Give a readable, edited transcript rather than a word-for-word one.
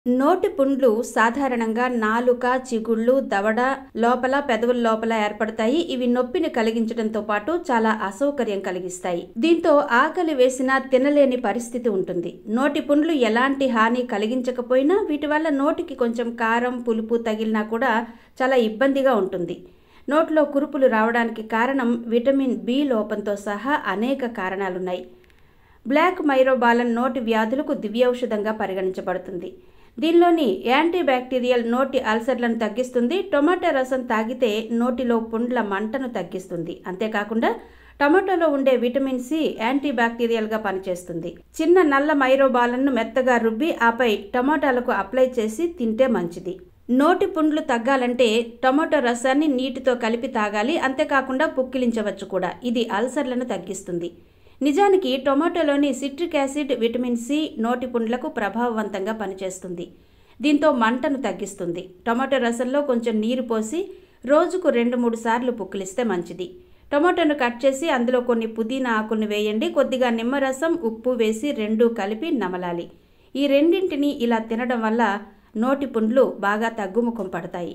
నోటి పుండ్లు సాధారణంగా నాలుక, చిగుళ్ళు, దవడ లోపల, పెదవుల లోపల ఏర్పడతాయి. ఇవి నొప్పిని కలిగించడంతో పాటు చాలా అసౌకర్యం కలిగిస్తాయి. దీంతో ఆకలి వేసినా తినలేని పరిస్థితి ఉంటుంది. నోటి పుండ్లు ఎలాంటి హాని కలిగించకపోయినా వీటి వల్ల నోటికి కొంచెం కారం, పులుపు తగిలినా కూడా చాలా ఇబ్బందిగా ఉంటుంది. నోట్లో కురుపులు రావడానికి కారణం విటమిన్ బి లోపంతో సహా అనేక కారణాలున్నాయి. బ్లాక్ మైరోబాలన్ నోటి వ్యాధులకు దివ్యౌషధంగా పరిగణించబడుతుంది. దీనిలోని యాంటీబ్యాక్టీరియల్ నోటి అల్సర్లను తగ్గిస్తుంది. టొమాటో రసం తాగితే నోటిలో పుండ్ల మంటను తగ్గిస్తుంది. అంతేకాకుండా టొమాటోలో ఉండే విటమిన్ సి యాంటీబ్యాక్టీరియల్గా పనిచేస్తుంది. చిన్న నల్ల మైరోబాలన్ను మెత్తగా రుబ్బి ఆపై టొమాటోలకు అప్లై చేసి తింటే మంచిది. నోటి పుండ్లు తగ్గాలంటే టొమాటో రసాన్ని నీటితో కలిపి తాగాలి. అంతేకాకుండా పుక్కిలించవచ్చు కూడా. ఇది అల్సర్లను తగ్గిస్తుంది. నిజానికి టొమాటోలోని సిట్రిక్ యాసిడ్, విటమిన్ సి నోటి పుండ్లకు ప్రభావవంతంగా పనిచేస్తుంది. దీంతో మంటను తగ్గిస్తుంది. టొమాటో రసంలో కొంచెం నీరు పోసి రోజుకు 2-3 సార్లు పుక్కిలిస్తే మంచిది. టొమాటోను కట్ చేసి అందులో కొన్ని పుదీనా ఆకులను వేయండి. కొద్దిగా నిమ్మరసం, ఉప్పు వేసి రెండూ కలిపి నమలాలి. ఈ రెండింటిని ఇలా తినడం వల్ల నోటి పుండ్లు బాగా తగ్గుముఖం పడతాయి.